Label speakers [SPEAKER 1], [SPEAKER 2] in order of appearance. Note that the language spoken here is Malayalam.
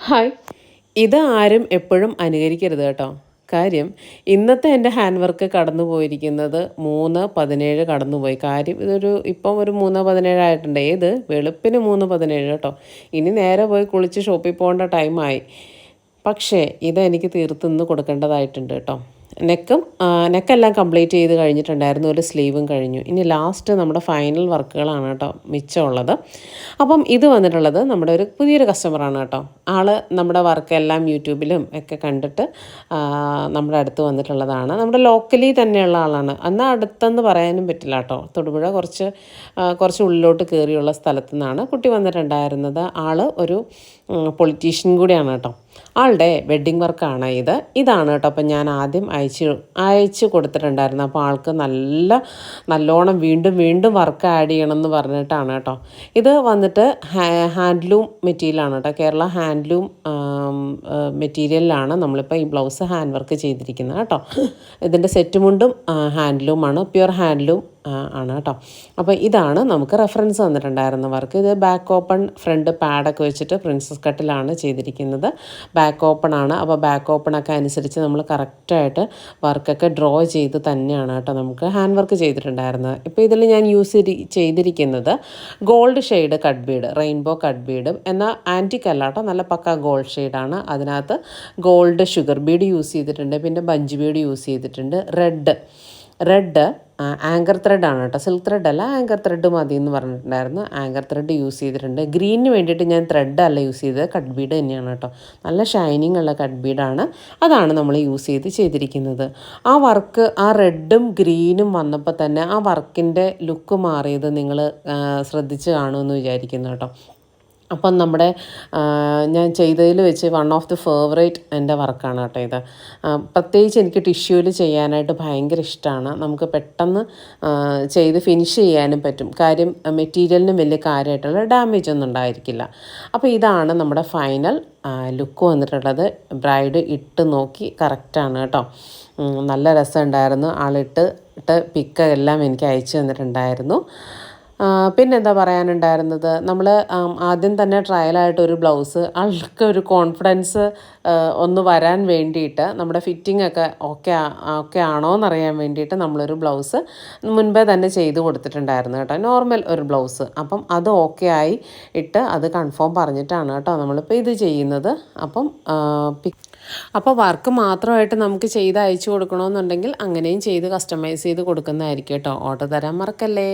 [SPEAKER 1] ഹായ്. ഇത് ആരും എപ്പോഴും അനുകരിക്കരുത് കേട്ടോ. കാര്യം ഇന്നത്തെ എൻ്റെ ഹാൻഡ് വർക്ക് കടന്നു പോയിരിക്കുന്നത് 3:17 കടന്നുപോയി. കാര്യം ഇപ്പം ഒരു 3:17 ആയിട്ടുണ്ട്. ഏത് വെളുപ്പിന് 3:17 കേട്ടോ. ഇനി നേരെ പോയി കുളിച്ച് ഷോപ്പിൽ പോകേണ്ട ടൈമായി. പക്ഷേ ഇതെനിക്ക് തീർത്തിന്ന് കൊടുക്കേണ്ടതായിട്ടുണ്ട് കേട്ടോ. നെക്കെല്ലാം കംപ്ലീറ്റ് ചെയ്ത് കഴിഞ്ഞിട്ടുണ്ടായിരുന്നു. ഒരു സ്ലീവും കഴിഞ്ഞു. ഇനി ലാസ്റ്റ് നമ്മുടെ ഫൈനൽ വർക്കുകളാണ് കേട്ടോ മിച്ചമുള്ളത്. അപ്പം ഇത് വന്നിട്ടുള്ളത് നമ്മുടെ ഒരു പുതിയൊരു കസ്റ്റമറാണ് കേട്ടോ. ആൾ നമ്മുടെ വർക്കെല്ലാം യൂട്യൂബിലും ഒക്കെ കണ്ടിട്ട് നമ്മുടെ അടുത്ത് വന്നിട്ടുള്ളതാണ്. നമ്മുടെ ലോക്കലി തന്നെയുള്ള ആളാണ്. എന്നാൽ അടുത്തെന്ന് പറയാനും പറ്റില്ല കേട്ടോ. തൊടുപുഴ കുറച്ച് ഉള്ളിലോട്ട് കയറിയുള്ള സ്ഥലത്തു നിന്നാണ് കുട്ടി വന്നിട്ടുണ്ടായിരുന്നത്. ആൾ ഒരു പൊളിറ്റീഷ്യൻ കൂടിയാണ് കേട്ടോ. ആളുടെ വെഡ്ഡിങ് വർക്കാണ് ഇതാണ് കേട്ടോ. അപ്പം ഞാൻ ആദ്യം അയച്ചു കൊടുത്തിട്ടുണ്ടായിരുന്നു. അപ്പോൾ ആൾക്ക് നല്ലോണം വീണ്ടും വർക്ക് ആഡ് ചെയ്യണം എന്ന് പറഞ്ഞിട്ടാണ് കേട്ടോ. ഇത് വന്നിട്ട് ഹാൻഡ്ലൂം മെറ്റീരിയലാണ് കേട്ടോ. കേരള ഹാൻഡ്ലൂം മെറ്റീരിയലിലാണ് നമ്മളിപ്പോൾ ഈ ബ്ലൗസ് ഹാൻഡ് വർക്ക് ചെയ്തിരിക്കുന്നത് കേട്ടോ. ഇതിൻ്റെ സെറ്റ് മുണ്ടും ഹാൻഡ്ലൂമാണ്, പ്യുവർ ഹാൻഡ്ലൂം ആണ് കേട്ടോ. അപ്പോൾ ഇതാണ് നമുക്ക് റെഫറൻസ് വന്നിട്ടുണ്ടായിരുന്ന വർക്ക്. ഇത് ബാക്ക് ഓപ്പൺ ഫ്രണ്ട് പാഡൊക്കെ വെച്ചിട്ട് പ്രിൻസസ് കട്ടിലാണ് ചെയ്തിരിക്കുന്നത്. ബാക്ക് ഓപ്പൺ ആണ്. അപ്പോൾ ബാക്ക് ഓപ്പണൊക്കെ അനുസരിച്ച് നമ്മൾ കറക്റ്റായിട്ട് വർക്കൊക്കെ ഡ്രോ ചെയ്ത് തന്നെയാണ് കേട്ടോ നമുക്ക് ഹാൻഡ് വർക്ക് ചെയ്തിട്ടുണ്ടായിരുന്നത്. ഇപ്പോൾ ഇതിൽ ഞാൻ ചെയ്തിരിക്കുന്നത് gold shade cut bead, rainbow cut ബീഡും എന്നാൽ ആൻറ്റിക് അല്ല കേട്ടോ, നല്ല പക്ക ഗോൾഡ് ഷെയ്ഡാണ്. അതിനകത്ത് ഗോൾഡ് ഷുഗർ ബീഡ് യൂസ് ചെയ്തിട്ടുണ്ട്, പിന്നെ ബഞ്ച് ബീഡ് യൂസ് ചെയ്തിട്ടുണ്ട്. റെഡ് ആങ്കർ ത്രെഡാണ് കേട്ടോ, സിൽക്ക് ത്രെഡ് അല്ല, ആങ്കർ ത്രെഡ് മതി എന്ന് പറഞ്ഞിട്ടുണ്ടായിരുന്നു. ആങ്കർ ത്രെഡ് യൂസ് ചെയ്തിട്ടുണ്ട്. ഗ്രീനിന് വേണ്ടിയിട്ട് ഞാൻ ത്രെഡ് അല്ല യൂസ് ചെയ്തത്, കട്ട് ബീഡ് തന്നെയാണ് കേട്ടോ. നല്ല ഷൈനിങ് ഉള്ള കട്ട് ബീഡാണ്. അതാണ് നമ്മൾ യൂസ് ചെയ്തിരിക്കുന്നത്. ആ വർക്ക് ആ റെഡും ഗ്രീനും വന്നപ്പോൾ തന്നെ ആ വർക്കിൻ്റെ ലുക്ക് മാറിയത് നിങ്ങൾ ശ്രദ്ധിച്ച് കാണുമെന്ന് വിചാരിക്കുന്നു കേട്ടോ. അപ്പം നമ്മുടെ ഞാൻ ചെയ്തതിൽ വെച്ച് വൺ ഓഫ് ദി ഫേവറേറ്റ് എൻ്റെ വർക്കാണ് കേട്ടോ ഇത്. പ്രത്യേകിച്ച് എനിക്ക് ടിഷ്യൂവിൽ ചെയ്യാനായിട്ട് ഭയങ്കര ഇഷ്ടമാണ്. നമുക്ക് പെട്ടെന്ന് ചെയ്ത് ഫിനിഷ് ചെയ്യാനും പറ്റും. കാര്യം മെറ്റീരിയലിനും വലിയ കാര്യമായിട്ടുള്ള ഡാമേജ് ഒന്നും ഉണ്ടായിരിക്കില്ല. അപ്പോൾ ഇതാണ് നമ്മുടെ ഫൈനൽ ലുക്ക് വന്നിട്ടുള്ളത്. ബ്രൈഡ് ഇട്ട് നോക്കി കറക്റ്റാണ് കേട്ടോ. നല്ല രസമുണ്ടായിരുന്നു. ആളിട്ട് പിക്ക് എല്ലാം എനിക്ക് അയച്ചു തന്നിട്ടുണ്ടായിരുന്നു. പിന്നെന്താ പറയാനുണ്ടായിരുന്നത്, നമ്മൾ ആദ്യം തന്നെ ട്രയലായിട്ട് ഒരു ബ്ലൗസ് ആൾക്ക് ഒരു കോൺഫിഡൻസ് ഒന്ന് വരാൻ വേണ്ടിയിട്ട് നമ്മുടെ ഫിറ്റിംഗ് ഒക്കെ ഓക്കെ ആണോ എന്നറിയാൻ വേണ്ടിയിട്ട് നമ്മളൊരു ബ്ലൗസ് മുൻപേ തന്നെ ചെയ്ത് കൊടുത്തിട്ടുണ്ടായിരുന്നു കേട്ടോ, നോർമൽ ഒരു ബ്ലൗസ്. അപ്പം അത് ഓക്കെ ആയി ഇട്ട് അത് കൺഫേം പറഞ്ഞിട്ടാണ് കേട്ടോ നമ്മളിപ്പോൾ ഇത് ചെയ്യുന്നത്. അപ്പോൾ വർക്ക് മാത്രമായിട്ട് നമുക്ക് ചെയ്ത് അയച്ചു കൊടുക്കണമെന്നുണ്ടെങ്കിൽ അങ്ങനെയും ചെയ്ത് കസ്റ്റമൈസ് ചെയ്ത് കൊടുക്കുന്നതായിരിക്കും കേട്ടോ. ഓർഡർ തരാൻ മറക്കല്ലേ.